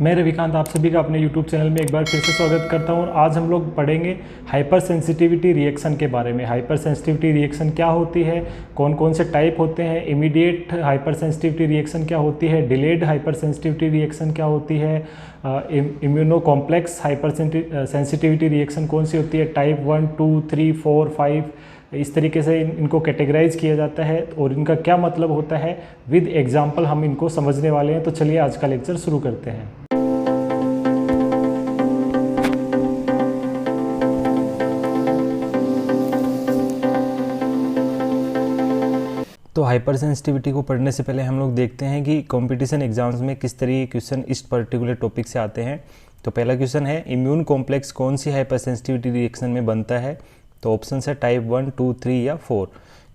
मैं रविकांत आप सभी का अपने YouTube चैनल में एक बार फिर से स्वागत करता हूं। और आज हम लोग पढ़ेंगे हाइपर सेंसिटिविटी रिएक्शन के बारे में। हाइपर सेंसिटिविटी रिएक्शन क्या होती है, कौन कौन से टाइप होते हैं, इमीडिएट हाइपर सेंसिटिविटी रिएक्शन क्या होती है, डिलेड हाइपर सेंसिटिविटी रिएक्शन क्या होती है, immuno complex hyper sensitivity reaction कौन सी होती है, टाइप 1, 2, 3, 4, 5, इस तरीके से इनको कैटेगराइज किया जाता है और इनका क्या मतलब होता है, विद एग्जाम्पल हम इनको समझने वाले हैं। तो चलिए आज का लेक्चर शुरू करते हैं। तो हाइपर सेंसिटिविटी को पढ़ने से पहले हम लोग देखते हैं कि कंपटीशन एग्जाम्स में किस तरह के क्वेश्चन इस पर्टिकुलर टॉपिक से आते हैं। तो पहला क्वेश्चन है, इम्यून कॉम्प्लेक्स कौन सी हाइपर सेंसिटिविटी रिएक्शन में बनता है। तो ऑप्शन है टाइप 1, 2, 3 या 4।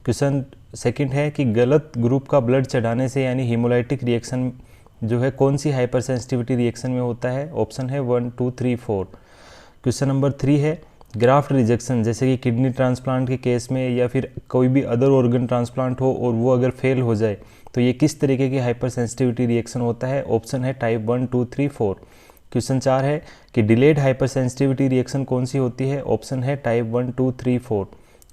क्वेश्चन सेकंड है कि गलत ग्रुप का ब्लड चढ़ाने से यानी हीमोलाइटिक रिएक्शन जो है कौन सी हाइपर सेंसिटिविटी रिएक्शन में होता है। ऑप्शन है 1, 2, 3, 4। क्वेश्चन नंबर 3 है, ग्राफ्ट रिजेक्शन जैसे कि किडनी ट्रांसप्लांट के केस में या फिर कोई भी अदर ऑर्गन ट्रांसप्लांट हो और वो अगर फेल हो जाए तो ये किस तरीके की हाइपर सेंसिटिविटी रिएक्शन होता है। ऑप्शन है टाइप 1, 2, 3, 4। क्वेश्चन 4 है कि डिलेड हाइपर सेंसिटिविटी रिएक्शन कौन सी होती है। ऑप्शन है टाइप 1, 2, 3, 4।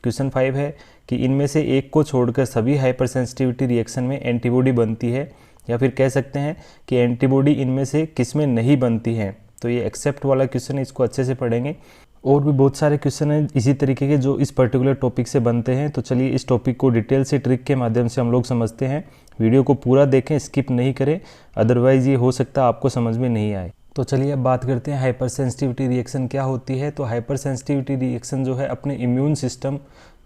क्वेश्चन 5 है कि इनमें से एक को छोड़कर सभी हाइपर सेंसिटिविटी रिएक्शन में एंटीबॉडी बनती है, या फिर कह सकते हैं कि एंटीबॉडी इनमें से किस में नहीं बनती है। तो ये एक्सेप्ट वाला क्वेश्चन है, इसको अच्छे से पढ़ेंगे। और भी बहुत सारे क्वेश्चन हैं इसी तरीके के जो इस पर्टिकुलर टॉपिक से बनते हैं। तो चलिए इस टॉपिक को डिटेल से ट्रिक के माध्यम से हम लोग समझते हैं। वीडियो को पूरा देखें, स्किप नहीं करें, अदरवाइज ये हो सकता है आपको समझ में नहीं आए। तो चलिए अब बात करते हैं हाइपर सेंसिटिविटी रिएक्शन क्या होती है। तो हाइपर सेंसिटिविटी रिएक्शन जो है अपने इम्यून सिस्टम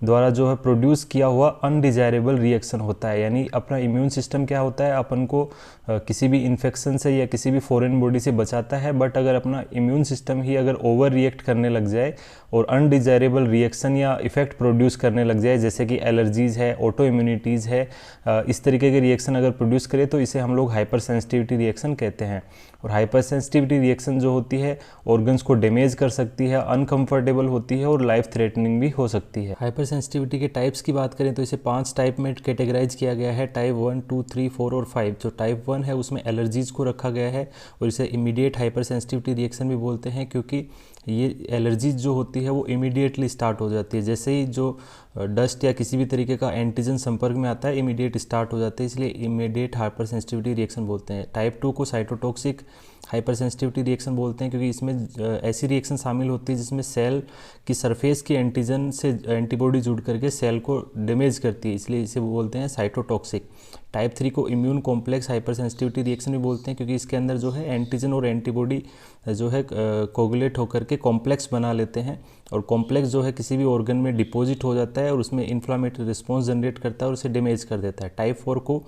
द्वारा जो है प्रोड्यूस किया हुआ अनडिजायरेबल रिएक्शन होता है। यानी अपना इम्यून सिस्टम क्या होता है, अपन को किसी भी इन्फेक्शन से या किसी भी फॉरेन बॉडी से बचाता है। बट अगर अपना इम्यून सिस्टम ही अगर ओवर रिएक्ट करने लग जाए और अनडिजायरेबल रिएक्शन या इफेक्ट प्रोड्यूस करने लग जाए, जैसे कि एलर्जीज़ है, ऑटो इम्यूनिटीज़ है, इस तरीके के रिएक्शन अगर प्रोड्यूस करे तो इसे हम लोग हाइपर सेंसिटिविटी रिएक्शन कहते हैं। और हाइपर सेंसिटिविटी रिएक्शन जो होती है ऑर्गन्स को डैमेज कर सकती है, अनकंफर्टेबल होती है और लाइफ थ्रेटनिंग भी हो सकती है। हाइपर सेंसिटिविटी के टाइप्स की बात करें तो इसे 5 टाइप में कैटेगराइज किया गया है, टाइप 1, 2, 3, 4 और 5। जो टाइप 1 है उसमें एलर्जीज़ को रखा गया है और इसे इमीडिएट हाइपर सेंसिटिविटी रिएक्शन भी बोलते हैं, क्योंकि ये एलर्जीज जो होती है वो इमीडिएटली स्टार्ट हो जाती है। जैसे ही जो डस्ट या किसी भी तरीके का एंटीजन संपर्क में आता है इमीडिएट स्टार्ट हो जाते हैं, इसलिए इमीडिएट हाइपर सेंसिटिविटी रिएक्शन बोलते हैं। टाइप 2 को साइटोटॉक्सिक हाइपर सेंसिटिविटी रिएक्शन बोलते हैं, क्योंकि इसमें ऐसी रिएक्शन शामिल होती है जिसमें सेल की सरफेस की एंटीजन से एंटीबॉडी जुड़ करके सेल को डैमेज करती है, इसलिए इसे बोलते हैं साइटोटॉक्सिक। टाइप 3 को immune complex hyper sensitivity reaction भी बोलते हैं, क्योंकि इसके अंदर जो है एंटीजन और एंटीबॉडी जो है कोगुलेट होकर के कॉम्प्लेक्स बना लेते हैं, और कॉम्प्लेक्स जो है किसी भी ऑर्गन में डिपॉजिट हो जाता है और उसमें इन्फ्लामेटरी रिस्पॉन्स जनरेट करता है और उसे डैमेज कर देता है। टाइप 4 को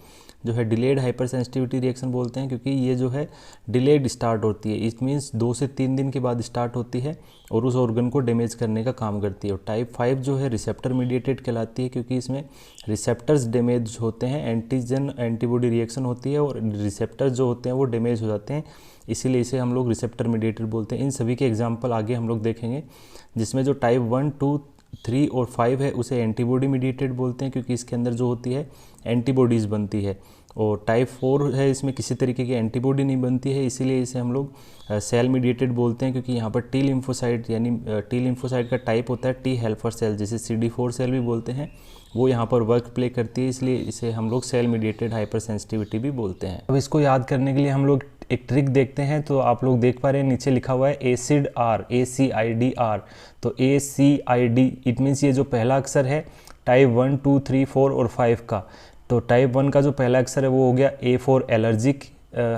जो है डिलेड हाइपर सेंसिटिविटी रिएक्शन बोलते हैं, क्योंकि ये जो है डिलेड स्टार्ट होती है। इट मीन्स 2 से 3 दिन के बाद स्टार्ट होती है और उस ऑर्गन को डैमेज करने का काम करती है। और टाइप 5 जो है रिसेप्टर मीडिएटेड कहलाती है, क्योंकि इसमें रिसेप्टर्स डैमेज होते हैं, एंटीजन एंटीबॉडी रिएक्शन होती है और रिसेप्टर्स जो होते हैं वो डैमेज हो जाते हैं, इसीलिए इसे हम लोग रिसेप्टर मीडिएटेड बोलते हैं। इन सभी के एग्जाम्पल आगे हम लोग देखेंगे, जिसमें जो टाइप 1, 2, 3 और 5 है उसे एंटीबॉडी मीडिएटेड बोलते हैं, क्योंकि इसके अंदर जो होती है एंटीबॉडीज़ बनती है। और टाइप 4 है, इसमें किसी तरीके की एंटीबॉडी नहीं बनती है, इसीलिए इसे हम लोग सेल मीडिएटेड बोलते हैं, क्योंकि यहाँ पर टी लिम्फोसाइट यानी टी लिम्फोसाइट का टाइप होता है टी हेल्पर सेल, जिसे CD4 सेल भी बोलते हैं, वो यहाँ पर वर्क प्ले करती है, इसलिए इसे हम लोग सेल मीडिएटेड हाइपर सेंसिटिविटी भी बोलते हैं। अब इसको याद करने के लिए हम लोग एक ट्रिक देखते हैं। तो आप लोग देख पा रहे हैं नीचे लिखा हुआ है एसिड आर, ACID-R। तो ACID इट मीन्स ये जो पहला अक्षर है टाइप 1, 2, 3, 4 और 5 का, तो टाइप 1 का जो पहला अक्षर है वो हो गया A फॉर एलर्जिक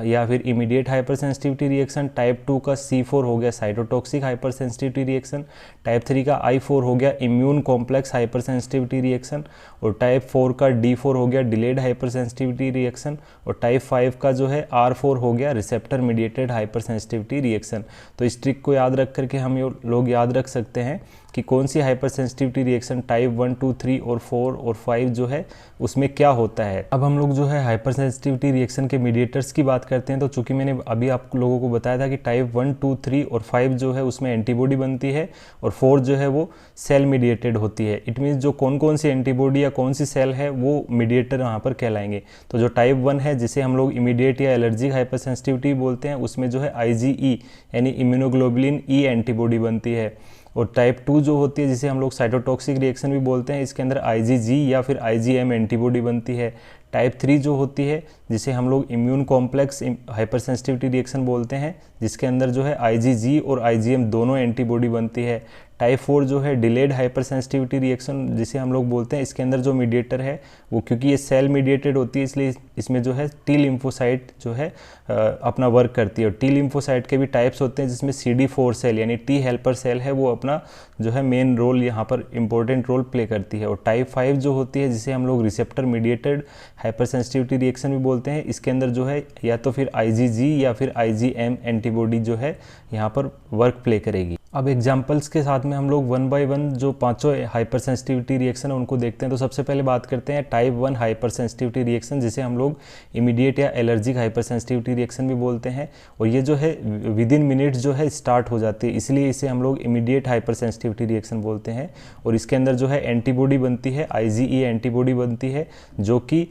या फिर immediate hyper sensitivity reaction. Type 2 का C4 हो गया cytotoxic hyper sensitivity reaction. Type 3 का I4 हो गया immune complex hyper sensitivity reaction. और टाइप 4 का D4 हो गया डिलेड हाइपर सेंसिटिविटी रिएक्शन। और टाइप 5 का जो है R4 हो गया receptor mediated hypersensitivity reaction. तो इस ट्रिक को याद रख करके हम लोग याद रख सकते हैं कि कौन सी हाइपर सेंसिटिविटी रिएक्शन टाइप 1, 2, 3 और 4 और 5 जो है उसमें क्या होता है। अब हम लोग जो है हाइपर सेंसिटिविटी रिएक्शन के मीडिएटर्स की बात करते हैं, तो चूंकि मैंने अभी आप लोगों को बताया था कि टाइप 1, 2, 3 और 5 जो है उसमें एंटीबॉडी बनती है और 4 जो है वो सेल मीडिएटेड होती है। इट मीन्स जो कौन कौन सी एंटीबॉडी या कौन सी सेल है वो मीडिएटर यहाँ पर कहलाएंगे। तो जो टाइप 1 है जिसे हम लोग इमीडिएट या एलर्जिक हाइपर सेंसिटिविटी बोलते हैं, उसमें जो है IgE यानी इम्यूनोग्लोबुलिन E एंटीबॉडी बनती है। और टाइप 2 जो होती है जिसे हम लोग साइटोटॉक्सिक रिएक्शन भी बोलते हैं, इसके अंदर IgG या फिर IgM एंटीबॉडी बनती है। टाइप 3 जो होती है जिसे हम लोग immune complex hyper sensitivity reaction बोलते हैं, जिसके अंदर जो है IgG और IgM दोनों एंटीबॉडी बनती है। टाइप 4 जो है डिलेड हाइपर सेंसिटिविटी रिएक्शन जिसे हम लोग बोलते हैं, इसके अंदर जो मीडिएटर है वो, क्योंकि ये सेल मीडिएटेड होती है इसलिए इसमें जो है टी लिम्फोसाइट जो है अपना वर्क करती है। और टी लिम्फोसाइट के भी टाइप्स होते हैं जिसमें CD4 सेल यानी टी हेल्पर सेल है वो अपना जो है मेन रोल यहाँ पर इंपॉर्टेंट रोल प्ले करती है। और टाइप 5 जो होती है जिसे हम लोग receptor mediated hypersensitivity reaction भी बोलते हैं, इसके अंदर जो है या तो फिर IgG या फिर IgM एंटीबॉडी जो है यहाँ पर वर्क प्ले करेगी। अब एग्जाम्पल्स के साथ में हम लोग 1 बाय 1 जो पांचों हाइपर सेंसिटिविटी रिएक्शन है उनको देखते हैं। तो सबसे पहले बात करते हैं टाइप 1 हाइपर सेंसिटिविटी रिएक्शन जिसे हम लोग इमीडिएट या एलर्जिक हाइपर सेंसिटिविटी रिएक्शन भी बोलते हैं। और ये जो है विद इन मिनट्स जो है स्टार्ट हो जाती है, इसलिए इसे हम लोग इमीडिएट हाइपर सेंसिटिविटी रिएक्शन बोलते हैं। और इसके अंदर जो है एंटीबॉडी बनती है, IgE एंटीबॉडी बनती है जो कि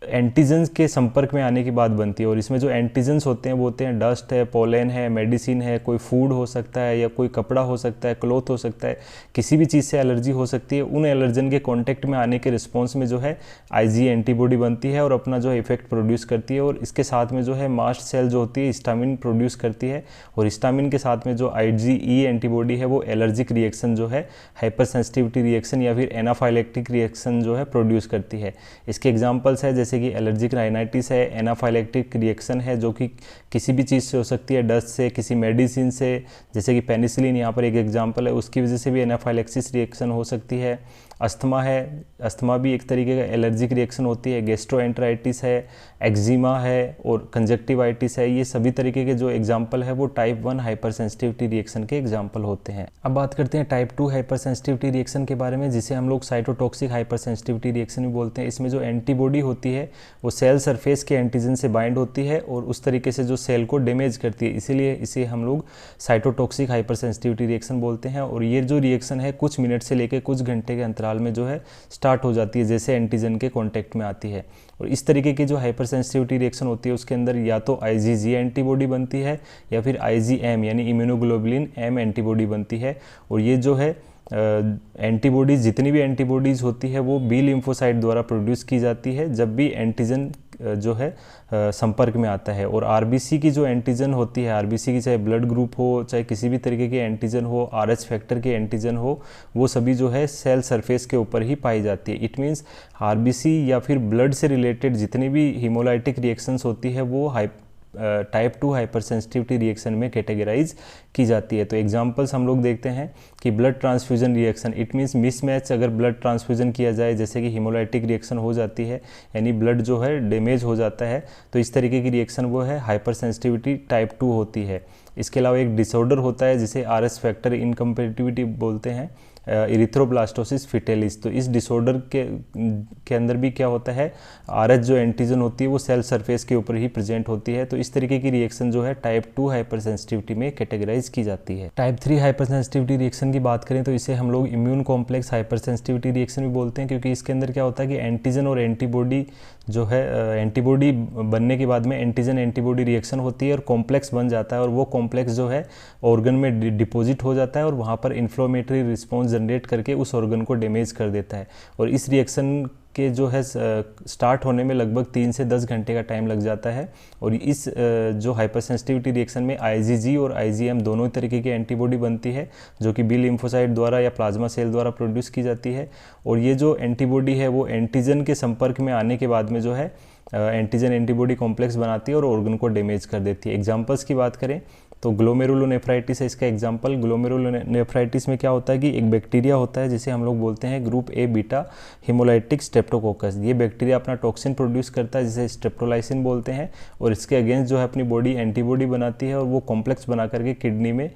एंटीजन्स के संपर्क में आने की बात बनती है। और इसमें जो एंटीजन्स होते हैं वो होते हैं डस्ट है, पोलन है, मेडिसिन है, कोई फूड हो सकता है या कोई कपड़ा हो सकता है, क्लॉथ हो सकता है, किसी भी चीज़ से एलर्जी हो सकती है। उन एलर्जन के कांटेक्ट में आने के रिस्पॉन्स में जो है IgE एंटीबॉडी बनती है और अपना जो इफेक्ट प्रोड्यूस करती है। और इसके साथ में जो है मास्ट सेल जो होती है हिस्टामिन प्रोड्यूस करती है और हिस्टामिन के साथ में जो IgE एंटीबॉडी है वो एलर्जिक रिएक्शन जो है हाइपर सेंसिटिविटी रिएक्शन या फिर एनाफाइलेक्टिक रिएक्शन जो है प्रोड्यूस करती है। इसके एग्जाम्पल्स है जैसे कि एलर्जिक राइनाइटिस है, एनाफाइलेक्टिक रिएक्शन है जो कि किसी भी चीज़ से हो सकती है, डस्ट से, किसी मेडिसिन से, जैसे कि पेनिसिलिन यहाँ पर एक एग्जांपल है, उसकी वजह से भी एनाफाइलेक्सिस रिएक्शन हो सकती है। अस्थमा है, अस्थमा भी एक तरीके का एलर्जिक रिएक्शन होती है। गैस्ट्रोएंटराइटिस है, एक्जिमा है और कंजक्टिवाइटिस है, ये सभी तरीके के जो एग्जाम्पल है वो टाइप 1 हाइपर सेंसिटिविटी रिएक्शन के एग्जाम्पल होते हैं। अब बात करते हैं टाइप 2 हाइपर सेंसिटिविटी रिएक्शन के बारे में जिसे हम लोग साइटोटॉक्सिक हाइपर सेंसिटिविटी रिएक्शन भी बोलते हैं। इसमें जो एंटीबॉडी होती है वो सेल सरफेस के एंटीजन से बाइंड होती है और उस तरीके से जो सेल को डैमेज करती है, इसीलिए इसे हम लोग साइटोटॉक्सिक हाइपर सेंसिटिविटी रिएक्शन बोलते हैं। और ये जो रिएक्शन है कुछ मिनट से लेकर कुछ घंटे के अंतराल में जो है स्टार्ट हो जाती है जैसे एंटीजन के कांटेक्ट में आती है। और इस तरीके की जो हाइपर सेंसिटिविटी रिएक्शन होती है उसके अंदर या तो IgG एंटीबॉडी बनती है या फिर IgM यानी इम्यूनोग्लोबुलिन M एंटीबॉडी बनती है। और ये जो है एंटीबॉडीज़, जितनी भी एंटीबॉडीज़ होती है वो बी लिम्फोसाइट द्वारा प्रोड्यूस की जाती है जब भी एंटीजन जो है संपर्क में आता है। और RBC की जो एंटीजन होती है, RBC की चाहे ब्लड ग्रुप हो, चाहे किसी भी तरीके के एंटीजन हो, RH फैक्टर के एंटीजन हो, वो सभी जो है सेल सरफेस के ऊपर ही पाई जाती है। इट मीन्स RBC या फिर ब्लड से रिलेटेड जितनी भी हीमोलाइटिक रिएक्शंस होती है वो टाइप 2 हाइपर सेंसिटिविटी रिएक्शन में कैटेगराइज की जाती है। तो एग्जांपल्स हम लोग देखते हैं कि blood transfusion reaction, it means mismatch अगर ब्लड ट्रांसफ्यूजन किया जाए, जैसे कि हीमोलाइटिक रिएक्शन हो जाती है यानी ब्लड जो है डैमेज हो जाता है, तो इस तरीके की रिएक्शन वो है हाइपर सेंसिटिविटी टाइप 2 होती है। इसके अलावा एक डिसऑर्डर होता है जिसे RS फैक्टर इनकम्पेटिबिलिटी बोलते हैं, इरिथ्रोब्लास्टोसिस फिटेलिस। तो इस डिसऑर्डर के अंदर भी क्या होता है, RH जो एंटीजन होती है वो सेल सरफेस के ऊपर ही प्रेजेंट होती है। तो इस तरीके की रिएक्शन जो है टाइप 2 हाइपर सेंसिटिविटी में कैटेगराइज की जाती है। टाइप 3 हाइपर सेंसिटिविटी रिएक्शन की बात करें तो इसे हम लोग immune complex hyper sensitivity reaction भी बोलते हैं, क्योंकि इसके अंदर क्या होता है कि एंटीजन और एंटीबॉडी जो है एंटीबॉडी बनने के बाद में एंटीजन एंटीबॉडी रिएक्शन होती है और कॉम्प्लेक्स बन जाता है और वो कॉम्प्लेक्स जो है ऑर्गन में डिपॉजिट हो जाता है और वहाँ पर इन्फ्लेमेटरी रिस्पॉन्स जनरेट करके उस ऑर्गन को डैमेज कर देता है। और इस रिएक्शन के जो है स्टार्ट होने में लगभग 3 से 10 घंटे का टाइम लग जाता है। और इस जो हाइपर सेंसिटिविटी रिएक्शन में IgG और IgM दोनों तरीके की एंटीबॉडी बनती है जो कि बी लिम्फोसाइट द्वारा या प्लाज्मा सेल द्वारा प्रोड्यूस की जाती है। और ये जो एंटीबॉडी है वो एंटीजन के संपर्क में आने के बाद में जो है एंटीजन एंटीबॉडी कॉम्प्लेक्स बनाती है और ऑर्गन को डैमेज कर देती है। एग्जाम्पल्स की बात करें तो ग्लोमेरुलोनेफ्राइटिस है इसका एग्जांपल। ग्लोमेरुलोनेफ्राइटिस में क्या होता है कि एक बैक्टीरिया होता है जिसे हम लोग बोलते हैं group A beta haemolytic streptococcus. ये बैक्टीरिया अपना टॉक्सिन प्रोड्यूस करता है जिसे स्ट्रेप्टोलाइसिन बोलते हैं, और इसके अगेंस्ट जो है अपनी बॉडी एंटीबॉडी बनाती है, और वो कॉम्प्लेक्स बना करके किडनी में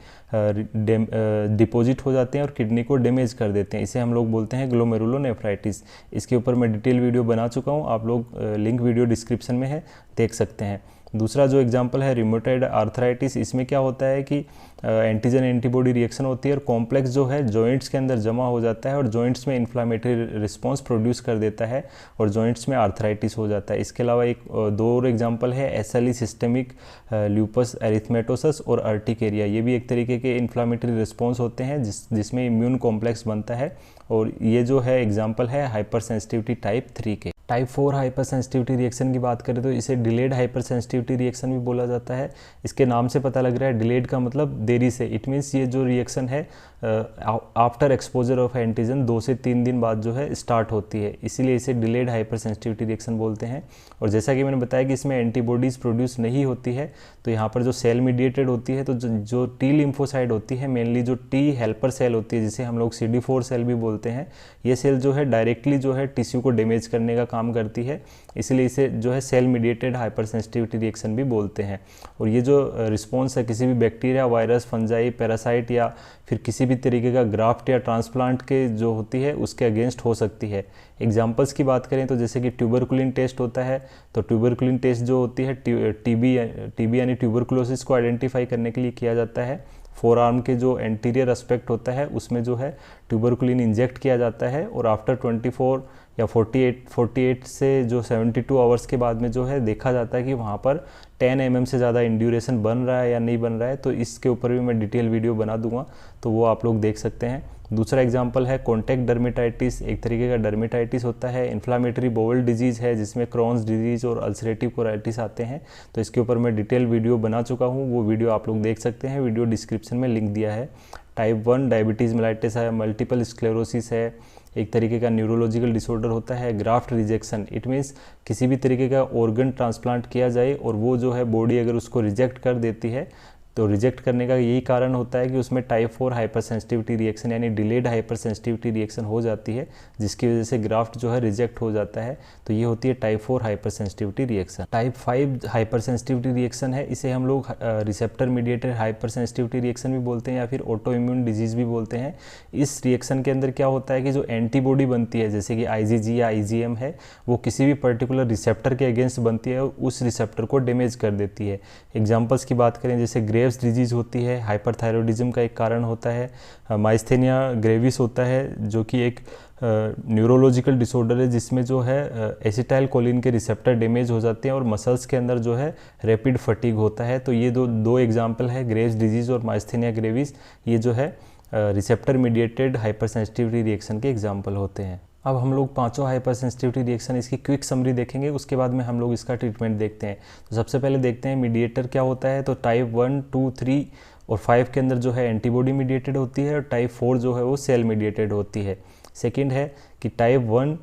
डिपॉजिट हो जाते हैं और किडनी को डैमेज कर देते हैं। इसे हम लोग बोलते हैं ग्लोमेरुलोनेफ्राइटिस। इसके ऊपर मैं डिटेल वीडियो बना चुका हूँ, आप लोग लिंक वीडियो डिस्क्रिप्शन में है, देख सकते हैं। दूसरा जो एग्जांपल है रिमोटॉइड आर्थराइटिस, इसमें क्या होता है कि एंटीजन एंटीबॉडी रिएक्शन होती है और कॉम्प्लेक्स जो है जॉइंट्स के अंदर जमा हो जाता है और जॉइंट्स में इन्फ्लामेटरी रिस्पांस प्रोड्यूस कर देता है और जॉइंट्स में आर्थराइटिस हो जाता है। इसके अलावा एक दो और एग्जांपल है एसएलई सिस्टेमिक ल्यूपस एरिथमेटोसस और अर्टिकेरिया। ये भी एक तरीके के इन्फ्लामेटरी रिस्पांस होते हैं जिसमें इम्यून कॉम्प्लेक्स बनता है, और ये जो है एग्जाम्पल है हाइपर सेंसिटिविटी टाइप 3 के। टाइप 4 हाइपर सेंसिटिविटी रिएक्शन की बात करें तो इसे डिलेड हाइपर सेंसिटिविटी रिएक्शन भी बोला जाता है। इसके नाम से पता लग रहा है, डिलेड का मतलब देरी से। इट मीन्स ये जो रिएक्शन है आफ्टर एक्सपोजर ऑफ एंटीजन 2 से 3 दिन बाद जो है स्टार्ट होती है, इसीलिए इसे डिलेड हाइपर सेंसिटिविटी रिएक्शन बोलते हैं। और जैसा कि मैंने बताया कि इसमें एंटीबॉडीज़ प्रोड्यूस नहीं होती है, तो यहाँ पर जो सेल मीडिएटेड होती है, तो जो टी लिम्फोसाइड होती है, मेनली जो टी हेल्पर सेल होती है जिसे हम लोग CD4 सेल भी बोलते हैं, ये सेल जो है डायरेक्टली जो है टिश्यू को डैमेज करने का काम करती है, इसलिए इसे जो है cell mediated hypersensitivity reaction भी बोलते हैं। और ये जो रिस्पॉन्स है किसी भी बैक्टीरिया, वायरस, फंजाई, पैरासाइट या फिर किसी भी तरीके का ग्राफ्ट या ट्रांसप्लांट के जो होती है उसके अगेंस्ट हो सकती है। एग्जांपल्स की बात करें तो जैसे कि ट्यूबरकुलिन टेस्ट होता है, तो ट्यूबरकुलिन टेस्ट जो होती है टीबी यानी ट्यूबरकुलोसिस को आइडेंटिफाई करने के लिए किया जाता है। फोर आर्म के जो एंटीरियर एस्पेक्ट होता है उसमें जो है ट्यूबरकुलिन इंजेक्ट किया जाता है, और आफ्टर 24 या 48 से जो 72 आवर्स के बाद में जो है देखा जाता है कि वहाँ पर 10 mm से ज़्यादा इंड्यूरेशन बन रहा है या नहीं बन रहा है। तो इसके ऊपर भी मैं डिटेल वीडियो बना दूंगा, तो वो आप लोग देख सकते हैं। दूसरा एग्जांपल है कॉन्टैक्ट डर्मेटाइटिस, एक तरीके का डर्मेटाइटिस होता है। इन्फ्लामेटरी बाउल डिजीज़ है जिसमें क्रॉन्स डिजीज़ और अल्सरेटिव कोलाइटिस आते हैं, तो इसके ऊपर मैं डिटेल वीडियो बना चुका हूँ, वो वीडियो आप लोग देख सकते हैं, वीडियो डिस्क्रिप्शन में लिंक दिया है। टाइप 1 डायबिटीज़ मेलाइटिस है, मल्टीपल स्क्लेरोसिस है, एक तरीके का न्यूरोलॉजिकल डिसऑर्डर होता है। ग्राफ्ट रिजेक्शन, इट मीन्स किसी भी तरीके का ऑर्गन ट्रांसप्लांट किया जाए और वो जो है बॉडी अगर उसको रिजेक्ट कर देती है, तो रिजेक्ट करने का यही कारण होता है कि उसमें टाइप 4 हाइपर सेंसिटिविटी रिएक्शन यानी डिलेड हाइपर सेंसिटिविटी रिएक्शन हो जाती है, जिसकी वजह से ग्राफ्ट जो है रिजेक्ट हो जाता है। तो ये होती है type 4 hyper sensitivity reaction. Type 5 hyper sensitivity reaction है, इसे हम लोग receptor mediated hypersensitivity reaction भी बोलते हैं या फिर ऑटो इम्यून डिजीज़ भी बोलते हैं। इस रिएक्शन के अंदर क्या होता है कि जो एंटीबॉडी बनती है जैसे कि IgG या IgM है, वो किसी भी पर्टिकुलर रिसेप्टर के अगेंस्ट बनती है और उस रिसेप्टर को डैमेज कर देती है। एग्जाम्पल्स की बात करें जैसे ग्रेव्स डिजीज़ होती है, हाइपरथायरॉयडिज्म का एक कारण होता है, माइस्थेनिया ग्रेविस होता है जो कि एक न्यूरोलॉजिकल डिसऑर्डर है जिसमें जो है एसिटाइल कोलिन के रिसेप्टर डैमेज हो जाते हैं और मसल्स के अंदर जो है रैपिड फटीग होता है। तो ये दो एग्जाम्पल है, ग्रेव्स डिजीज़ और माइस्थेनिया ग्रेविस, ये जो है receptor mediated hypersensitivity reaction के एग्जाम्पल होते हैं। अब हम लोग पांचों हाइपर सेंसिटिविटी रिएक्शन इसकी क्विक समरी देखेंगे, उसके बाद में हम लोग इसका ट्रीटमेंट देखते हैं। तो सबसे पहले देखते हैं मीडिएटर क्या होता है। तो टाइप 1, 2, 3 और 5 के अंदर जो है एंटीबॉडी मीडिएटेड होती है और टाइप 4 जो है वो सेल मीडिएटेड होती है। सेकंड है कि टाइप 1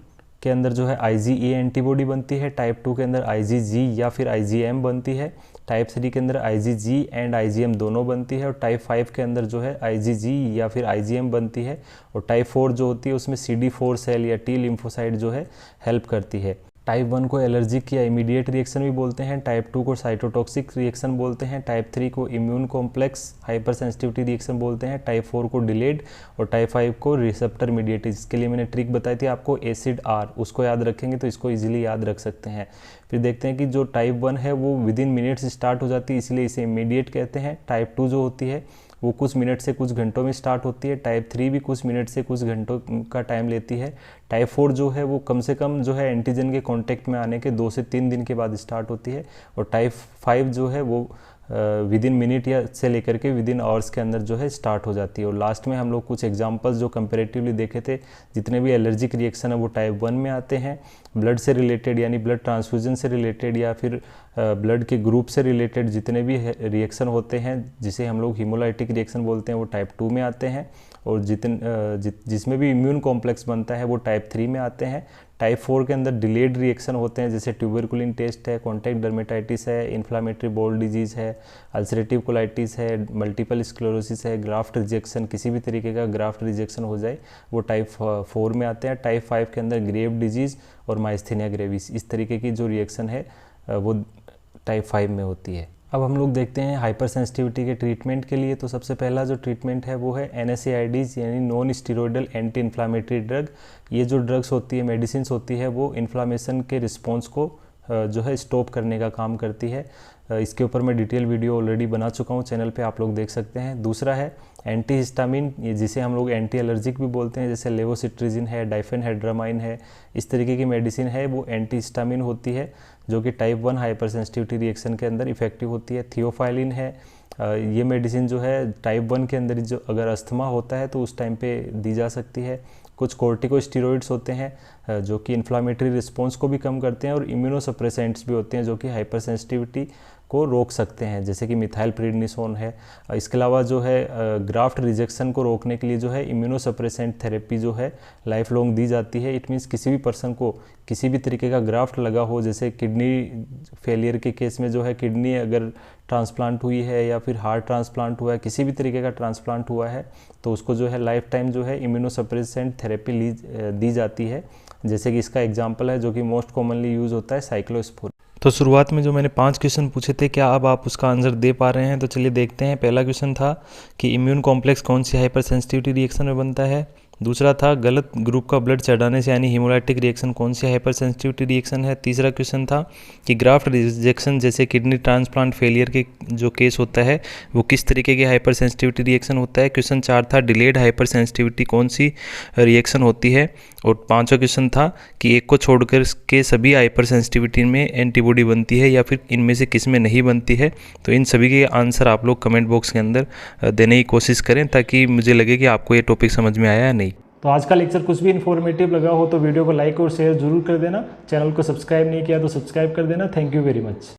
के अंदर जो है IgE एंटीबॉडी बनती है, टाइप 2 के अंदर IgG या फिर IgM बनती है, टाइप 3 के अंदर IgG एंड IgM दोनों बनती है, और टाइप 5 के अंदर जो है IgG या फिर IgM बनती है, और टाइप 4 जो होती है उसमें CD4 सेल या टी लिम्फोसाइट जो है हेल्प करती है। टाइप 1 को एलर्जिक या इमीडिएट रिएक्शन भी बोलते हैं, टाइप 2 को साइटोटॉक्सिक रिएक्शन बोलते हैं, टाइप 3 को immune complex hyper sensitivity reaction बोलते हैं, टाइप 4 को डिलेड और टाइप 5 को रिसेप्टर मीडिएटेड। इसके लिए मैंने ट्रिक बताई थी आपको, एसिड R, उसको याद रखेंगे तो इसको इजीली याद रख सकते हैं। फिर देखते हैं कि जो टाइप 1 है वो विद इन मिनट्स स्टार्ट हो जाती है, इसलिए इसे इमीडिएट कहते हैं। टाइप 2 जो होती है वो कुछ मिनट से कुछ घंटों में स्टार्ट होती है, टाइप 3 भी कुछ मिनट से कुछ घंटों का टाइम लेती है, टाइप 4 जो है वो कम से कम जो है एंटीजन के कांटेक्ट में आने के 2 से 3 दिन के बाद स्टार्ट होती है, और टाइप 5 जो है वो विद इन मिनट या से लेकर के विद इन आवर्स के अंदर जो है स्टार्ट हो जाती है। और लास्ट में हम लोग कुछ एग्जांपल्स जो कंपैरेटिवली देखे थे, जितने भी एलर्जिक रिएक्शन है वो टाइप 1 में आते हैं, ब्लड से रिलेटेड यानी ब्लड ट्रांसफ्यूजन से रिलेटेड या फिर ब्लड के ग्रुप से रिलेटेड जितने भी रिएक्शन होते हैं जिसे हम लोग हीमोलाइटिक रिएक्शन बोलते हैं वो टाइप 2 में आते हैं, और जिसमें भी इम्यून कॉम्प्लेक्स बनता है वो टाइप 3 में आते हैं। टाइप 4 के अंदर डिलेड रिएक्शन होते हैं, जैसे ट्यूबरकुलिन टेस्ट है, कॉन्टैक्ट डर्मेटाइटिस है, इन्फ्लामेटरी बाउल डिजीज़ है, अल्सरेटिव कोलाइटिस है, मल्टीपल स्क्लेरोसिस है, ग्राफ्ट रिजेक्शन, किसी भी तरीके का ग्राफ्ट रिजेक्शन हो जाए वो टाइप 4 में आते हैं। टाइप 5 के अंदर ग्रेव डिजीज़ और माइस्थेनिया ग्रेविस, इस तरीके की जो रिएक्शन है वो टाइप 5 में होती है। अब हम लोग देखते हैं हाइपर सेंसिटिविटी के ट्रीटमेंट के लिए। तो सबसे पहला जो ट्रीटमेंट है वो है NSAIDs यानी non steroidal anti inflammatory drug. ये जो ड्रग्स होती है, मेडिसिन्स होती है, वो इन्फ्लामेशन के रिस्पॉन्स को जो है स्टॉप करने का काम करती है। इसके ऊपर मैं डिटेल वीडियो ऑलरेडी बना चुका हूँ, चैनल पे आप लोग देख सकते हैं। दूसरा है एंटी हिस्टामिन, ये जिसे हम लोग एंटी एलर्जिक भी बोलते हैं, जैसे लेवोसिट्रिजिन है, डाइफेनहाइड्रामाइन है, इस तरीके की मेडिसिन है, वो एंटी हिस्टामिन होती है जो कि टाइप 1 हाइपर सेंसिटिविटी रिएक्शन के अंदर इफेक्टिव होती है। थियोफाइलिन है, ये मेडिसिन जो है टाइप 1 के अंदर जो अगर अस्थमा होता है तो उस टाइम पे दी जा सकती है। कुछ कोर्टिकोस्टेरॉइड्स होते हैं जो कि इन्फ्लामेटरी रिस्पॉन्स को भी कम करते हैं, और इम्यूनोसप्रेसेंट्स भी होते हैं जो कि हाइपर सेंसिटिविटी को रोक सकते हैं, जैसे कि मिथाइल प्रिडनिसोन है। इसके अलावा जो है ग्राफ्ट रिजेक्शन को रोकने के लिए जो है इम्यूनोसप्रेसेंट थेरेपी जो है लाइफ लॉन्ग दी जाती है। इट मीन्स किसी भी पर्सन को किसी भी तरीके का ग्राफ्ट लगा हो, जैसे किडनी फेलियर के केस में जो है किडनी अगर ट्रांसप्लांट हुई है या फिर हार्ट ट्रांसप्लांट हुआ है, किसी भी तरीके का ट्रांसप्लांट हुआ है, तो उसको जो है लाइफ टाइम जो है इम्यूनोसप्रेसेंट थेरेपी दी जाती है। जैसे कि इसका एग्जांपल है जो कि मोस्ट कॉमनली यूज़ होता है साइक्लोस्पोरिन। तो शुरुआत में जो मैंने 5 क्वेश्चन पूछे थे, क्या अब आप उसका आंसर दे पा रहे हैं? तो चलिए देखते हैं। पहला क्वेश्चन था कि इम्यून कॉम्प्लेक्स कौन सी हाइपर सेंसिटिविटी रिएक्शन में बनता है। दूसरा था गलत ग्रुप का ब्लड चढ़ाने से यानी हीमोलाइटिक रिएक्शन कौन सी हाइपर सेंसिटिविटी रिएक्शन है। तीसरा क्वेश्चन था कि ग्राफ्ट रिजेक्शन जैसे किडनी ट्रांसप्लांट फेलियर के जो केस होता है वो किस तरीके की हाइपर सेंसिटिविटी रिएक्शन होता है। क्वेश्चन 4 था डिलेड हाइपर सेंसिटिविटी कौन सी रिएक्शन होती है। और 5वां क्वेश्चन था कि एक को छोड़कर के सभी हाइपर सेंसिटिविटी में एंटीबॉडी बनती है या फिर इनमें से किस में नहीं बनती है। तो इन सभी के आंसर आप लोग कमेंट बॉक्स के अंदर देने की कोशिश करें, ताकि मुझे लगे कि आपको ये टॉपिक समझ में आया या नहीं। तो आज का लेक्चर कुछ भी इन्फॉर्मेटिव लगा हो तो वीडियो को लाइक और शेयर जरूर कर देना। चैनल को सब्सक्राइब नहीं किया तो सब्सक्राइब कर देना। Thank you very much.